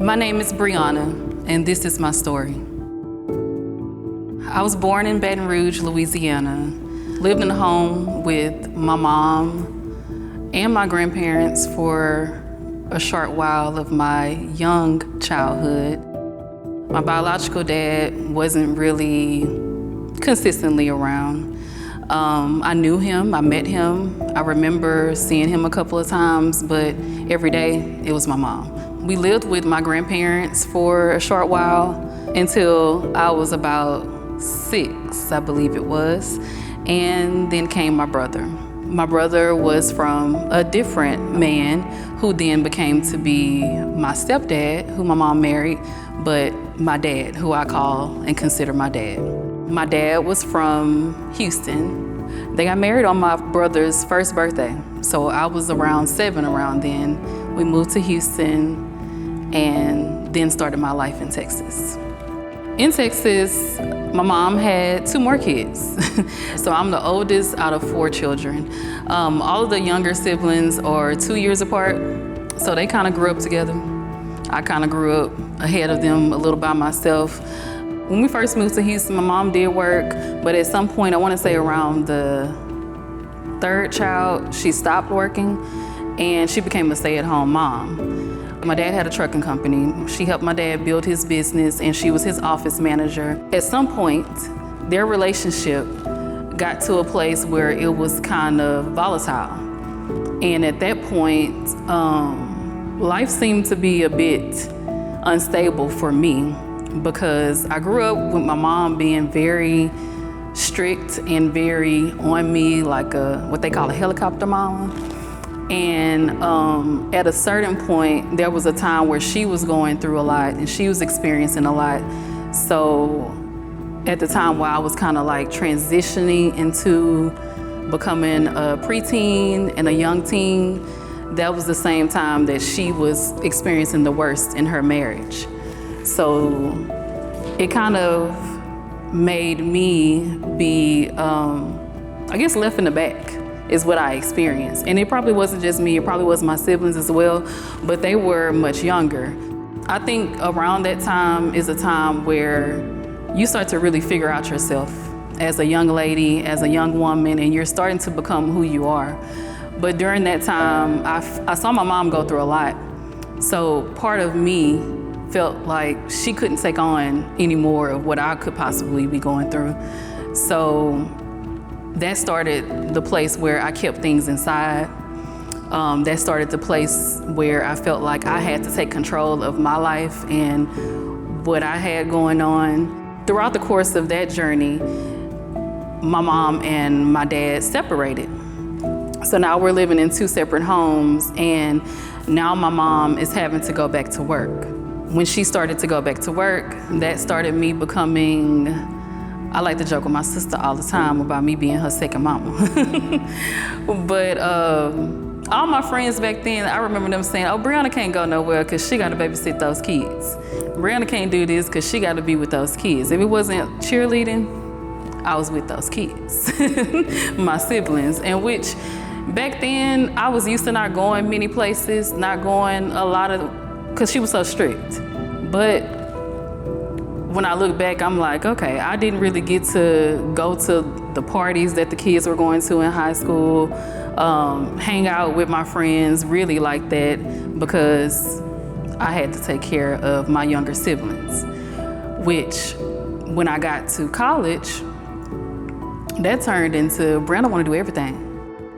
My name is Brianna, and this is my story. I was born in Baton Rouge, Louisiana, lived in a home with my mom and my grandparents for a short while of my young childhood. My biological dad wasn't really consistently around. I knew him, I met him. I remember seeing him a couple of times, but every day it was my mom. We lived with my grandparents for a short while until I was about 6, I believe it was, and then came my brother. My brother was from a different man who then became to be my stepdad, who my mom married, but my dad, who I call and consider my dad. My dad was from Houston. They got married on my brother's first birthday, so I was around 7 around then. We moved to Houston and then started my life in Texas. In Texas, my mom had 2 more kids. So I'm the oldest out of 4 children. All of the younger siblings are 2 years apart, so they kind of grew up together. I kind of grew up ahead of them a little by myself. When we first moved to Houston, my mom did work, but at some point, I want to say around the 3rd child, she stopped working and she became a stay-at-home mom. My dad had a trucking company. She helped my dad build his business and she was his office manager. At some point, their relationship got to a place where it was kind of volatile. And at that point, life seemed to be a bit unstable for me because I grew up with my mom being very strict and very on me, like what they call a helicopter mom. And at a certain point, there was a time where she was going through a lot and she was experiencing a lot. So at the time while I was kind of like transitioning into becoming a preteen and a young teen, that was the same time that she was experiencing the worst in her marriage. So it kind of made me be, I guess, left in the back is what I experienced. And it probably wasn't just me, it probably was my siblings as well, but they were much younger. I think around that time is a time where you start to really figure out yourself as a young lady, as a young woman, and you're starting to become who you are. But during that time, I saw my mom go through a lot. So part of me felt like she couldn't take on any more of what I could possibly be going through. So that started the place where I kept things inside. That started the place where I felt like I had to take control of my life and what I had going on. Throughout the course of that journey, my mom and my dad separated. So now we're living in 2 separate homes, and now my mom is having to go back to work. When she started to go back to work, that started me becoming, I like to joke with my sister all the time about me being her second mama. But all my friends back then, I remember them saying, oh, Brianna can't go nowhere because she got to babysit those kids. Brianna can't do this because she got to be with those kids. If it wasn't cheerleading, I was with those kids, my siblings, and which back then I was used to not going many places, not going a lot of, because she was so strict. But when I look back, I'm like, okay, I didn't really get to go to the parties that the kids were going to in high school, hang out with my friends really like that because I had to take care of my younger siblings, which when I got to college, that turned into, Brandon want to do everything.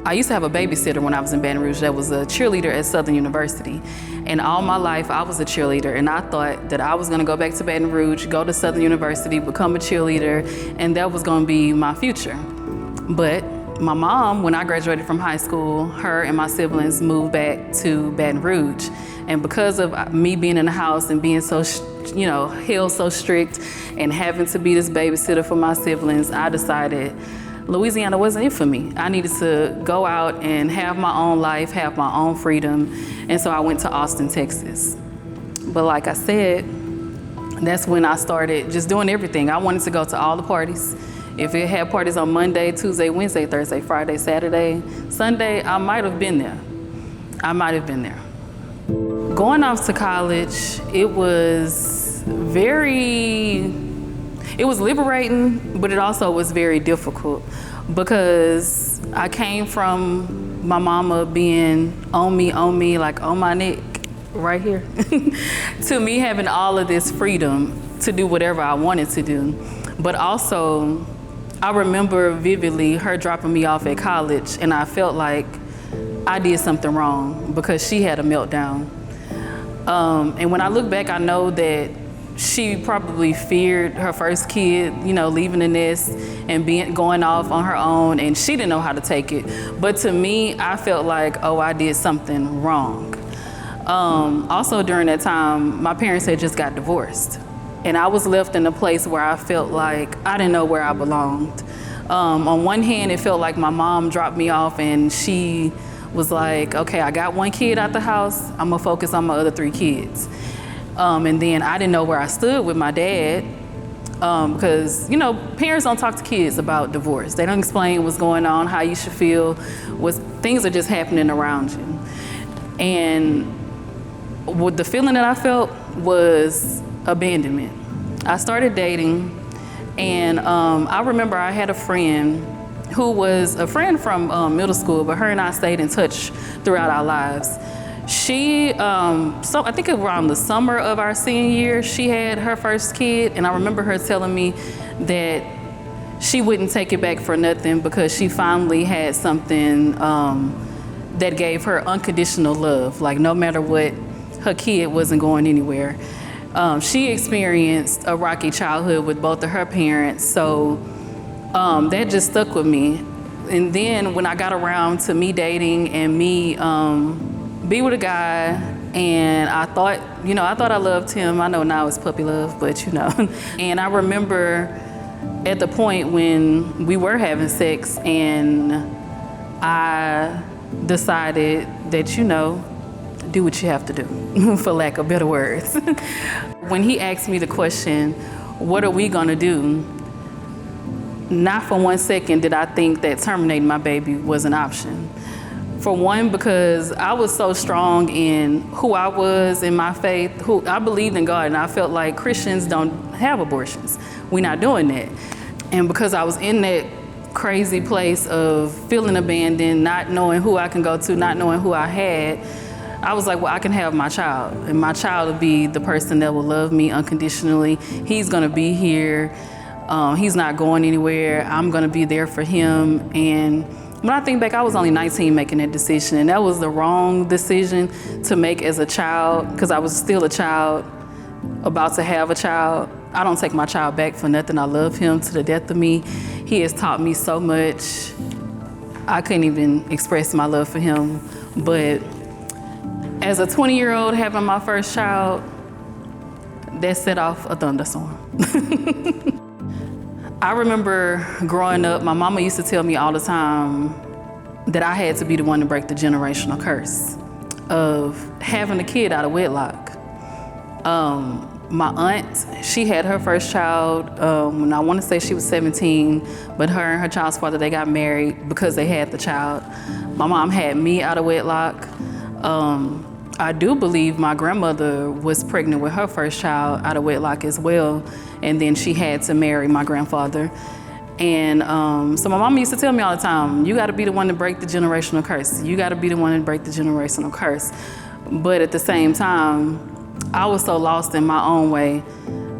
I used to have a babysitter when I was in Baton Rouge that was a cheerleader at Southern University. And all my life, I was a cheerleader, and I thought that I was gonna go back to Baton Rouge, go to Southern University, become a cheerleader, and that was gonna be my future. But my mom, when I graduated from high school, her and my siblings moved back to Baton Rouge. And because of me being in the house and being so, held so strict and having to be this babysitter for my siblings, I decided Louisiana wasn't it for me. I needed to go out and have my own life, have my own freedom. And so I went to Austin, Texas. But like I said, that's when I started just doing everything. I wanted to go to all the parties. If it had parties on Monday, Tuesday, Wednesday, Thursday, Friday, Saturday, Sunday, I might have been there. Going off to college, it was liberating, but it also was very difficult because I came from my mama being on me, like on my neck, right here, to me having all of this freedom to do whatever I wanted to do. But also, I remember vividly her dropping me off at college, and I felt like I did something wrong because she had a meltdown. And when I look back, I know that she probably feared her first kid, leaving the nest and going off on her own, and she didn't know how to take it. But to me, I felt like, oh, I did something wrong. Also during that time, my parents had just got divorced, and I was left in a place where I felt like I didn't know where I belonged. On one hand, it felt like my mom dropped me off and she was like, okay, I got one kid out the house, I'm gonna focus on my other 3 kids. And then I didn't know where I stood with my dad, because parents don't talk to kids about divorce. They don't explain what's going on, how you should feel, things are just happening around you. And what the feeling that I felt was abandonment. I started dating, and I remember I had a friend who was a friend from middle school, but her and I stayed in touch throughout our lives. She, I think around the summer of our senior year, she had her first kid, and I remember her telling me that she wouldn't take it back for nothing because she finally had something that gave her unconditional love. Like no matter what, her kid wasn't going anywhere. She experienced a rocky childhood with both of her parents, so that just stuck with me. And then when I got around to me dating and me be with a guy, and I thought I loved him. I know now it's puppy love, but And I remember at the point when we were having sex and I decided that, do what you have to do, for lack of better words. When he asked me the question, what are we gonna do? Not for one second did I think that terminating my baby was an option. For one, because I was so strong in who I was in my faith, who I believed in God, and I felt like Christians don't have abortions. We're not doing that. And because I was in that crazy place of feeling abandoned, not knowing who I can go to, not knowing who I had, I was like, well, I can have my child, and my child will be the person that will love me unconditionally. He's gonna be here. He's not going anywhere. I'm gonna be there for him. And when I think back, I was only 19 making that decision, and that was the wrong decision to make as a child, because I was still a child, about to have a child. I don't take my child back for nothing. I love him to the death of me. He has taught me so much. I couldn't even express my love for him. But as a 20-year-old having my first child, that set off a thunderstorm. I remember growing up, my mama used to tell me all the time that I had to be the one to break the generational curse of having a kid out of wedlock. My aunt, she had her first child when I want to say she was 17, but her and her child's father, they got married because they had the child. My mom had me out of wedlock. I do believe my grandmother was pregnant with her first child out of wedlock as well, and then she had to marry my grandfather. And so my mom used to tell me all the time, you gotta be the one to break the generational curse. You gotta be the one to break the generational curse. But at the same time, I was so lost in my own way.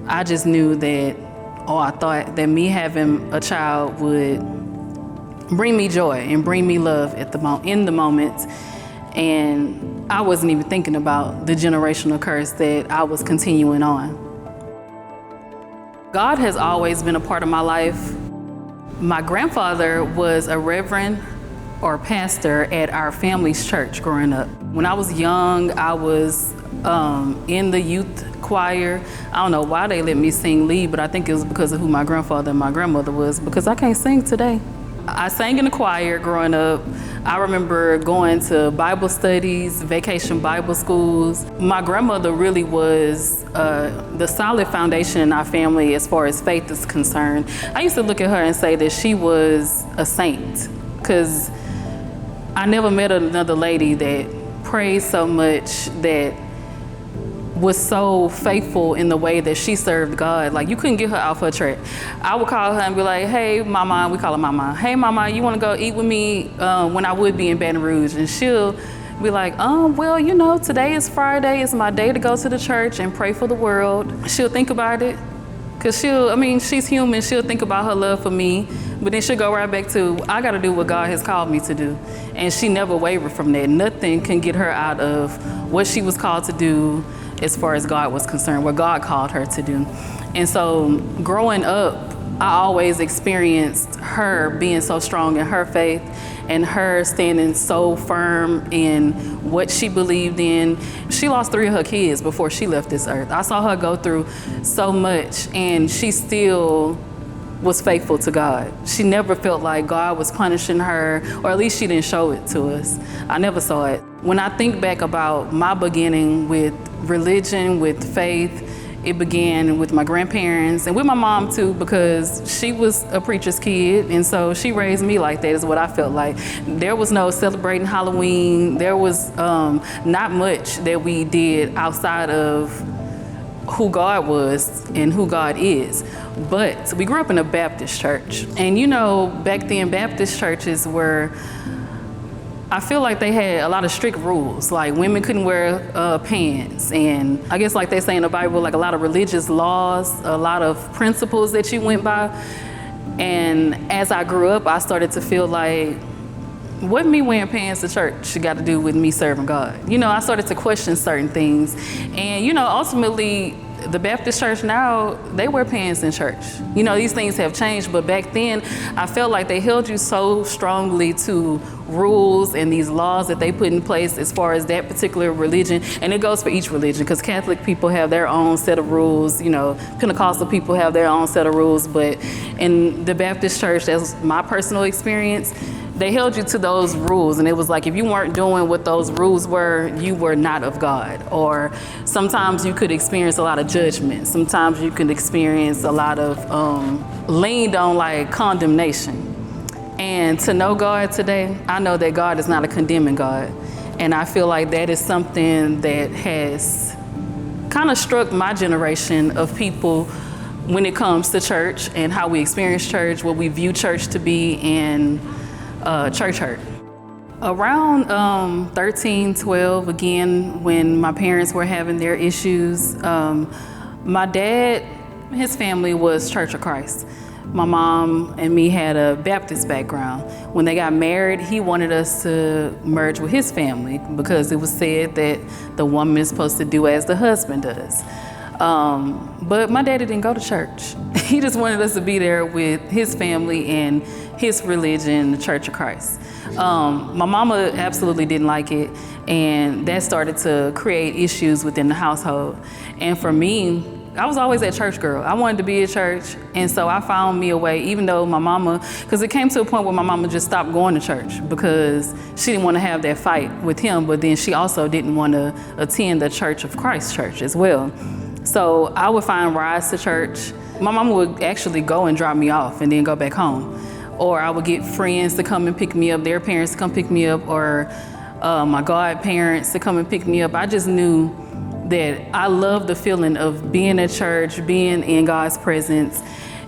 I just knew that, I thought that me having a child would bring me joy and bring me love in the moment. And I wasn't even thinking about the generational curse that I was continuing on. God has always been a part of my life. My grandfather was a reverend or pastor at our family's church growing up. When I was young, I was in the youth choir. I don't know why they let me sing lead, but I think it was because of who my grandfather and my grandmother was, because I can't sing today. I sang in the choir growing up. I remember going to Bible studies, vacation Bible schools. My grandmother really was the solid foundation in our family as far as faith is concerned. I used to look at her and say that she was a saint, because I never met another lady that prayed so much, that was so faithful in the way that she served God. Like, you couldn't get her off her track. I would call her and be like, hey, mama, we call her mama. Hey, mama, you want to go eat with me when I would be in Baton Rouge? And she'll be like, well, you know, today is Friday. It's my day to go to the church and pray for the world. She'll think about it. Because she's human. She'll think about her love for me. But then she'll go right back to, I got to do what God has called me to do. And she never wavered from that. Nothing can get her out of what she was called to do as far as God was concerned, what God called her to do. And so growing up, I always experienced her being so strong in her faith and her standing so firm in what she believed in. She lost 3 of her kids before she left this earth. I saw her go through so much, and she still was faithful to God. She never felt like God was punishing her, or at least she didn't show it to us. I never saw it. When I think back about my beginning with religion, with faith, it began with my grandparents and with my mom too, because she was a preacher's kid, and so she raised me like that, is what I felt like. There was no celebrating Halloween. There was not much that we did outside of who God was and who God is. But we grew up in a Baptist church. And you know, back then Baptist churches were, I feel like they had a lot of strict rules, like women couldn't wear pants, and I guess like they say in the Bible, like a lot of religious laws, a lot of principles that you went by. And as I grew up, I started to feel like, what me wearing pants to church got to do with me serving God? You know, I started to question certain things. And you know, ultimately, the Baptist church now, they wear pants in church. You know, these things have changed, but back then, I felt like they held you so strongly to rules and these laws that they put in place as far as that particular religion. And it goes for each religion, because Catholic people have their own set of rules, you know, Pentecostal people have their own set of rules, but in the Baptist church, that's my personal experience, they held you to those rules, and it was like if you weren't doing what those rules were, you were not of God. Or sometimes you could experience a lot of judgment. Sometimes you could experience a lot of leaned on like condemnation. And to know God today, I know that God is not a condemning God. And I feel like that is something that has kind of struck my generation of people when it comes to church and how we experience church, what we view church to be, and church hurt. Around 13, 12, again, when my parents were having their issues, my dad, his family was Church of Christ. My mom and me had a Baptist background. When they got married, he wanted us to merge with his family because it was said that the woman is supposed to do as the husband does. But my daddy didn't go to church. He just wanted us to be there with his family and his religion, the Church of Christ. My mama absolutely didn't like it, and that started to create issues within the household. And for me, I was always a church girl. I wanted to be at church, and so I found me a way, even though my mama, because it came to a point where my mama just stopped going to church because she didn't want to have that fight with him, but then she also didn't want to attend the Church of Christ church as well. So I would find rides to church. My mama would actually go and drop me off and then go back home. Or I would get friends to come and pick me up, their parents to come pick me up, or my godparents to come and pick me up. I just knew that I loved the feeling of being at church, being in God's presence.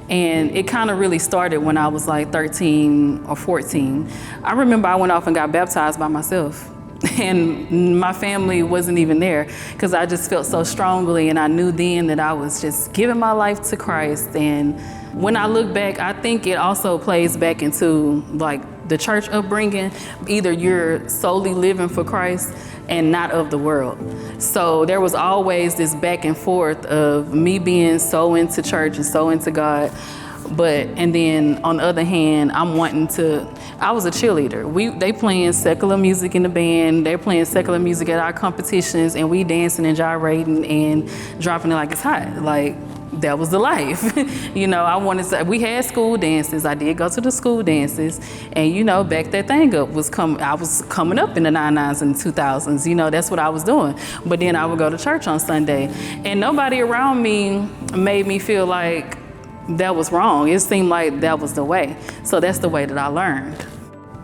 And it kind of really started when I was like 13 or 14. I remember I went off and got baptized by myself. And my family wasn't even there because I just felt so strongly, and I knew then that I was just giving my life to Christ. And when I look back, I think it also plays back into like the church upbringing. Either you're solely living for Christ and not of the world. So there was always this back and forth of me being so into church and so into God. And then on the other hand, I was a cheerleader. They playing secular music in the band, they're playing secular music at our competitions, and we dancing and gyrating and dropping it like it's hot. Like, that was the life. You know, we had school dances. I did go to the school dances, and you know, back that thing up I was coming up in the 99s and 2000s. You know, that's what I was doing. But then I would go to church on Sunday, and nobody around me made me feel like that was wrong. It seemed like that was the way. So that's the way that I learned.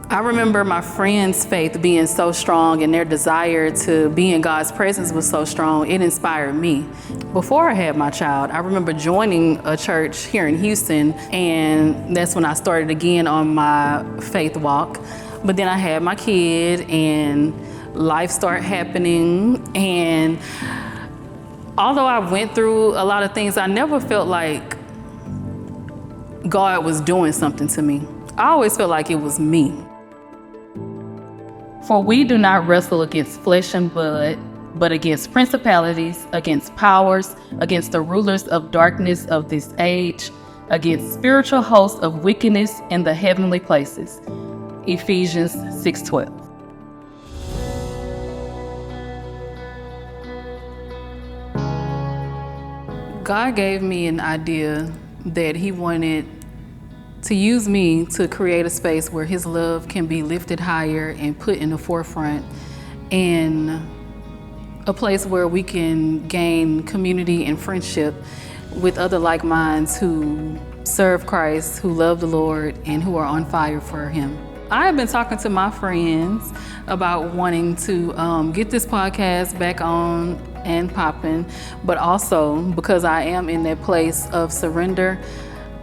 I remember my friends' faith being so strong and their desire to be in God's presence was so strong, it inspired me. Before I had my child, I remember joining a church here in Houston, and that's when I started again on my faith walk. But then I had my kid and life started happening, and although I went through a lot of things, I never felt like God was doing something to me. I always felt like it was me. For we do not wrestle against flesh and blood, but against principalities, against powers, against the rulers of darkness of this age, against spiritual hosts of wickedness in the heavenly places. Ephesians 6:12. God gave me an idea that He wanted to use me to create a space where His love can be lifted higher and put in the forefront, and a place where we can gain community and friendship with other like minds who serve Christ, who love the Lord, and who are on fire for Him. I have been talking to my friends about wanting to get this podcast back on and popping, but also because I am in that place of surrender,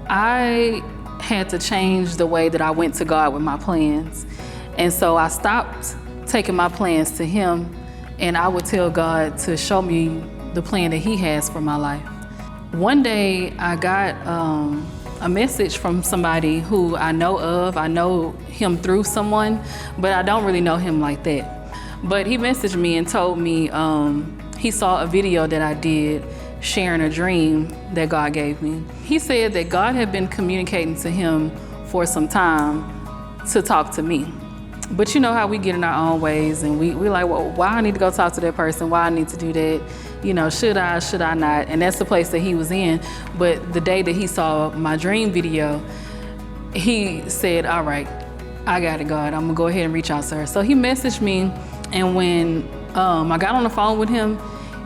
I had to change the way that I went to God with my plans. And so I stopped taking my plans to Him, and I would tell God to show me the plan that He has for my life. One day I got a message from somebody who I know of. I know him through someone, but I don't really know him like that. But he messaged me and told me he saw a video that I did sharing a dream that God gave me. He said that God had been communicating to him for some time to talk to me. But you know how we get in our own ways, and we're like, well, why I need to go talk to that person? Why I need to do that? You know, should I not? And that's the place that he was in. But the day that he saw my dream video, he said, all right, I got it, God. I'm gonna go ahead and reach out to her. So he messaged me, and when I got on the phone with him,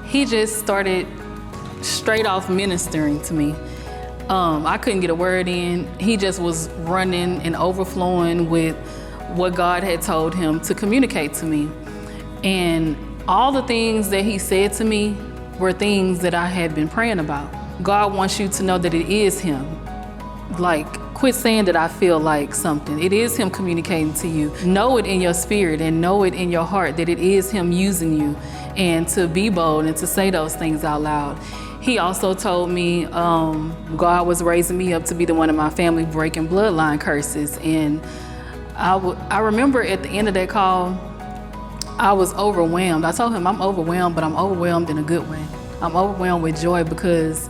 he just started straight off ministering to me. I couldn't get a word in. He just was running and overflowing with what God had told him to communicate to me. And all the things that he said to me were things that I had been praying about. God wants you to know that it is him. Like, quit saying that I feel like something. It is him communicating to you. Know it in your spirit and know it in your heart that it is him using you, and to be bold and to say those things out loud. He also told me God was raising me up to be the one in my family breaking bloodline curses. And I remember at the end of that call, I was overwhelmed. I told him I'm overwhelmed, but I'm overwhelmed in a good way. I'm overwhelmed with joy because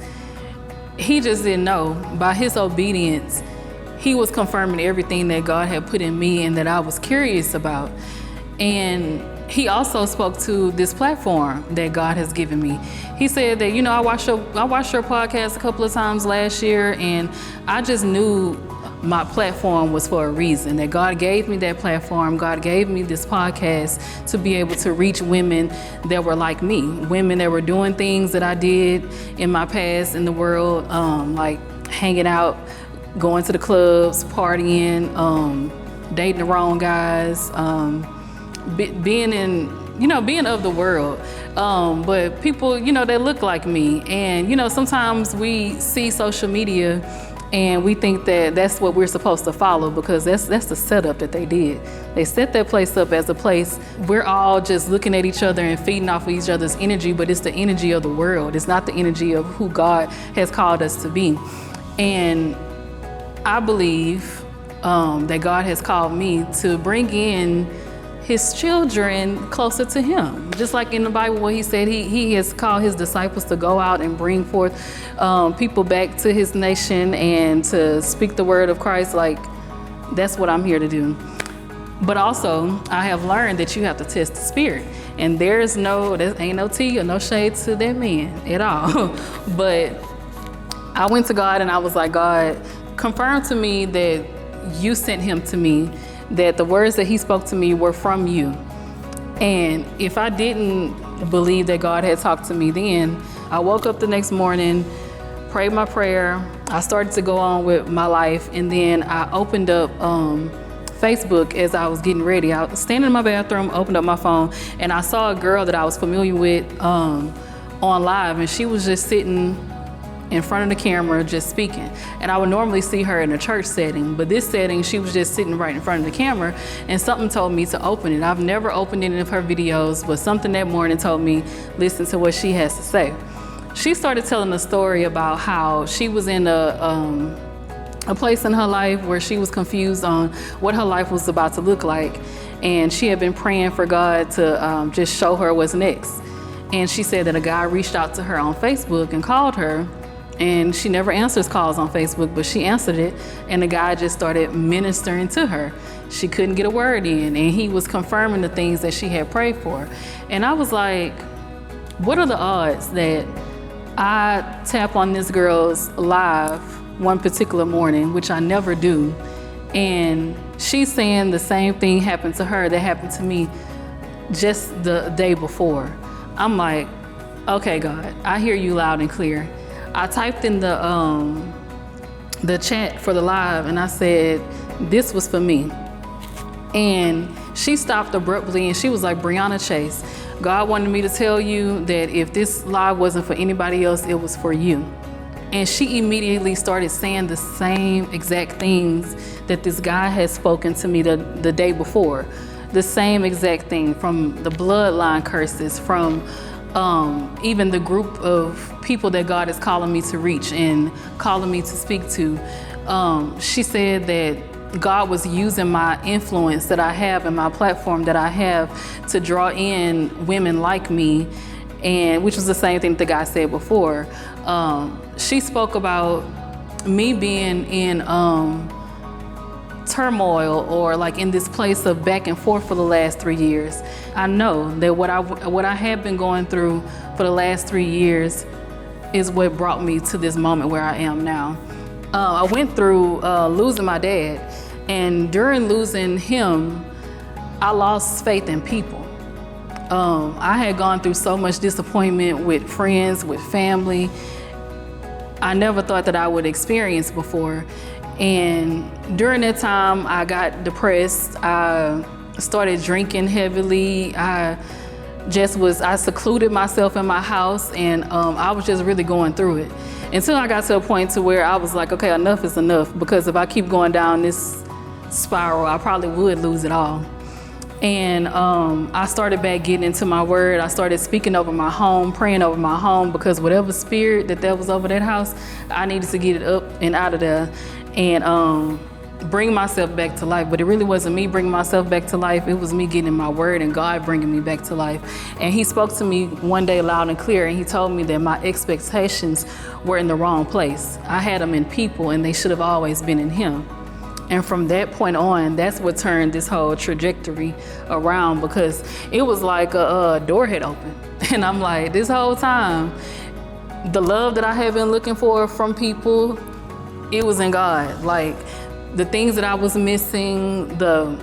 he just didn't know. By his obedience, he was confirming everything that God had put in me and that I was curious about. And he also spoke to this platform that God has given me. He said that, you know, I watched your podcast a couple of times last year, and I just knew my platform was for a reason, that God gave me that platform. God gave me this podcast to be able to reach women that were like me, women that were doing things that I did in my past in the world, like hanging out, going to the clubs, partying, dating the wrong guys, being of the world. But people, you know, they look like me. And, you know, sometimes we see social media and we think that that's what we're supposed to follow, because that's the setup that they did. They set that place up as a place we're all just looking at each other and feeding off of each other's energy, but it's the energy of the world. It's not the energy of who God has called us to be. And I believe that God has called me to bring in his children closer to him. Just like in the Bible where he said he has called his disciples to go out and bring forth people back to his nation and to speak the word of Christ. Like, that's what I'm here to do. But also, I have learned that you have to test the spirit. And there ain't no tea or no shade to that man at all. But I went to God and I was like, God, confirm to me that you sent him to me, that the words that he spoke to me were from you. And if I didn't believe that God had talked to me then, I woke up the next morning, prayed my prayer, I started to go on with my life, and then I opened up Facebook as I was getting ready. I was standing in my bathroom, opened up my phone, and I saw a girl that I was familiar with on live, and she was just sitting in front of the camera just speaking. And I would normally see her in a church setting, but this setting she was just sitting right in front of the camera, and something told me to open it. I've never opened any of her videos, but something that morning told me, listen to what she has to say. She started telling a story about how she was in a place in her life where she was confused on what her life was about to look like, and she had been praying for God to just show her what's next. And she said that a guy reached out to her on Facebook and called her, and she never answers calls on Facebook, but she answered it, and the guy just started ministering to her. She couldn't get a word in, and he was confirming the things that she had prayed for. And I was like, what are the odds that I tap on this girl's live one particular morning, which I never do, and she's saying the same thing happened to her that happened to me just the day before. I'm like, okay, God, I hear you loud and clear. I typed in the chat for the live, and I said, this was for me. And she stopped abruptly, and she was like, Brianna Chase, God wanted me to tell you that if this live wasn't for anybody else, it was for you. And she immediately started saying the same exact things that this guy had spoken to me the day before. The same exact thing, from the bloodline curses, from even the group of people that God is calling me to reach and calling me to speak to. She said that God was using my influence that I have and my platform that I have to draw in women like me, and which was the same thing that the guy said before. She spoke about me being in turmoil, or like in this place of back and forth for the last 3 years. I know that what I have been going through for the last 3 years is what brought me to this moment where I am now. I went through losing my dad, and during losing him, I lost faith in people. I had gone through so much disappointment with friends, with family, I never thought that I would experience before. And during that time, I got depressed. I started drinking heavily. I secluded myself in my house, and I was just really going through it. Until I got to a point to where I was like, okay, enough is enough, because if I keep going down this spiral, I probably would lose it all. And I started back getting into my word. I started speaking over my home, praying over my home, because whatever spirit that was over that house, I needed to get it up and out of there and bring myself back to life. But it really wasn't me bringing myself back to life. It was me getting in my word and God bringing me back to life. And he spoke to me one day loud and clear, and he told me that my expectations were in the wrong place. I had them in people, and they should have always been in him. And from that point on, that's what turned this whole trajectory around, because it was like a door had opened. And I'm like, this whole time, the love that I had been looking for from people, it was in God. Like, the things that I was missing, the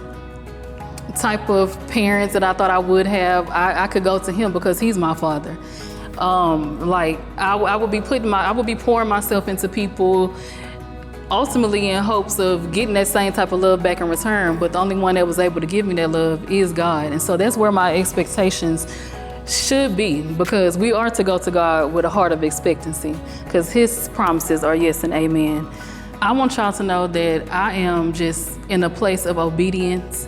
type of parents that I thought I would have, I could go to him because he's my father. I would be pouring myself into people, ultimately in hopes of getting that same type of love back in return, but the only one that was able to give me that love is God. And so that's where my expectations should be, because we are to go to God with a heart of expectancy, because his promises are yes and amen. I want y'all to know that I am just in a place of obedience,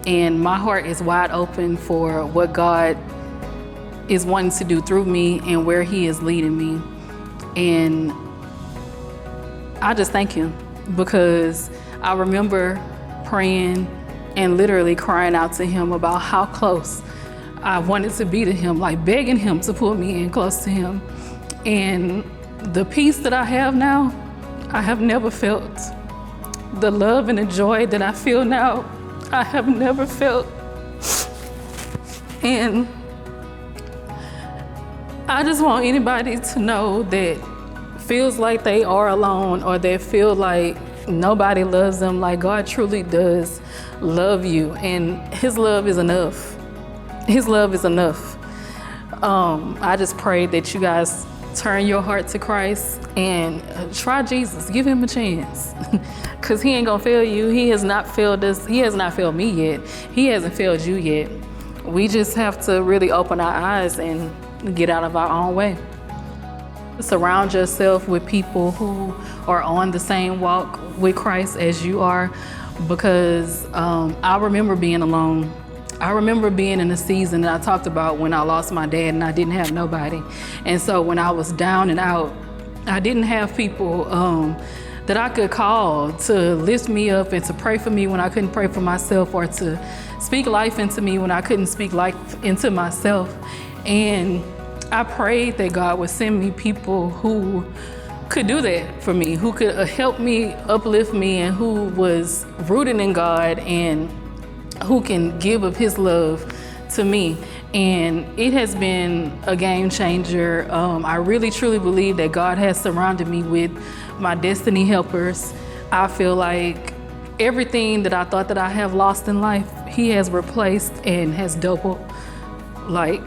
and my heart is wide open for what God is wanting to do through me and where he is leading me. And I just thank him, because I remember praying and literally crying out to him about how close I wanted to be to him, like begging him to pull me in close to him. And the peace that I have now, I have never felt. The love and the joy that I feel now, I have never felt. And I just want anybody to know that feels like they are alone, or they feel like nobody loves them, like God truly does love you, and his love is enough. His love is enough. I just pray that you guys turn your heart to Christ and try Jesus. Give him a chance. because he ain't gonna fail you. He has not failed us. He has not failed me yet. He hasn't failed you yet. We just have to really open our eyes and get out of our own way. Surround yourself with people who are on the same walk with Christ as you are, because I remember being alone. I remember being in a season that I talked about when I lost my dad and I didn't have nobody. And so when I was down and out, I didn't have people that I could call to lift me up and to pray for me when I couldn't pray for myself, or to speak life into me when I couldn't speak life into myself. And I prayed that God would send me people who could do that for me, who could help me, uplift me, and who was rooted in God and who can give of his love to me. And it has been a game changer. I really truly believe that God has surrounded me with my destiny helpers. I feel like everything that I thought that I have lost in life, he has replaced and has doubled, like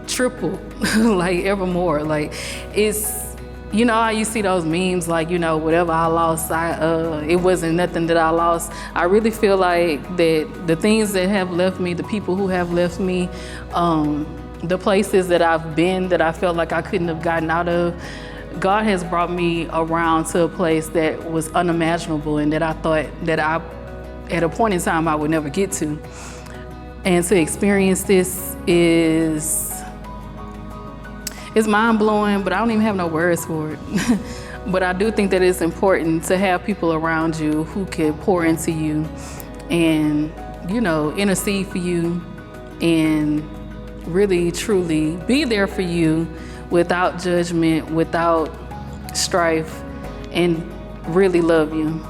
triple, like evermore. Like, it's, you know how you see those memes, like, you know, whatever I lost, it wasn't nothing that I lost. I really feel like that the things that have left me, the people who have left me, the places that I've been that I felt like I couldn't have gotten out of, God has brought me around to a place that was unimaginable and that I thought that at a point in time, I would never get to. And to experience this is mind-blowing, but I don't even have no words for it. But I do think that it's important to have people around you who can pour into you and, you know, intercede for you and really, truly be there for you without judgment, without strife, and really love you.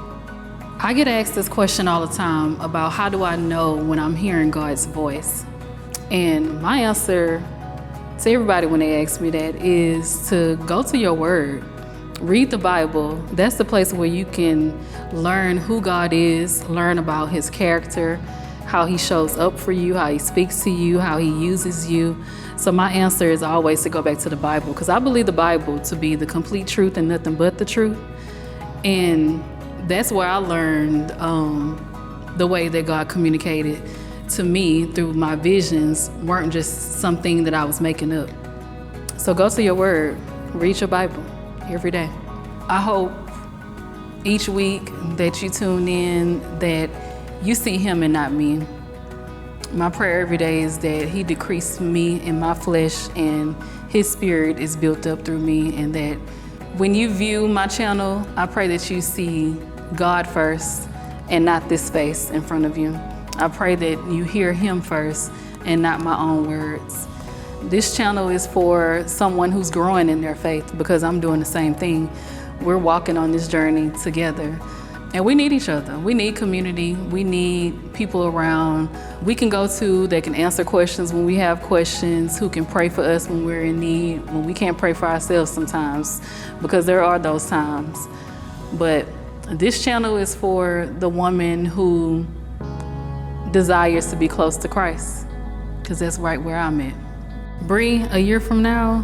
I get asked this question all the time about how do I know when I'm hearing God's voice? And my answer to everybody when they ask me that is to go to your word. Read the Bible. That's the place where you can learn who God is, learn about his character, how he shows up for you, how he speaks to you, how he uses you. So my answer is always to go back to the Bible, because I believe the Bible to be the complete truth and nothing but the truth. And that's where I learned the way that God communicated to me through my visions weren't just something that I was making up. So go to your word, read your Bible every day. I hope each week that you tune in that you see him and not me. My prayer every day is that he decreases me in my flesh and his spirit is built up through me, and that when you view my channel, I pray that you see God first and not this space in front of you. I pray that you hear him first and not my own words. This channel is for someone who's growing in their faith, because I'm doing the same thing. We're walking on this journey together. And we need each other. We need community. We need people around we can go to that can answer questions when we have questions, who can pray for us when we're in need, when we can't pray for ourselves sometimes, because there are those times. But this channel is for the woman who desires to be close to Christ, because that's right where I'm at. Bree, a year from now,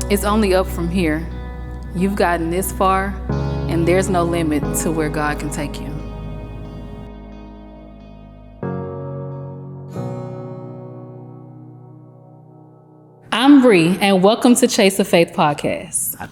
it's only up from here. You've gotten this far, and there's no limit to where God can take you. I'm Bree, and welcome to Chase of Faith Podcast.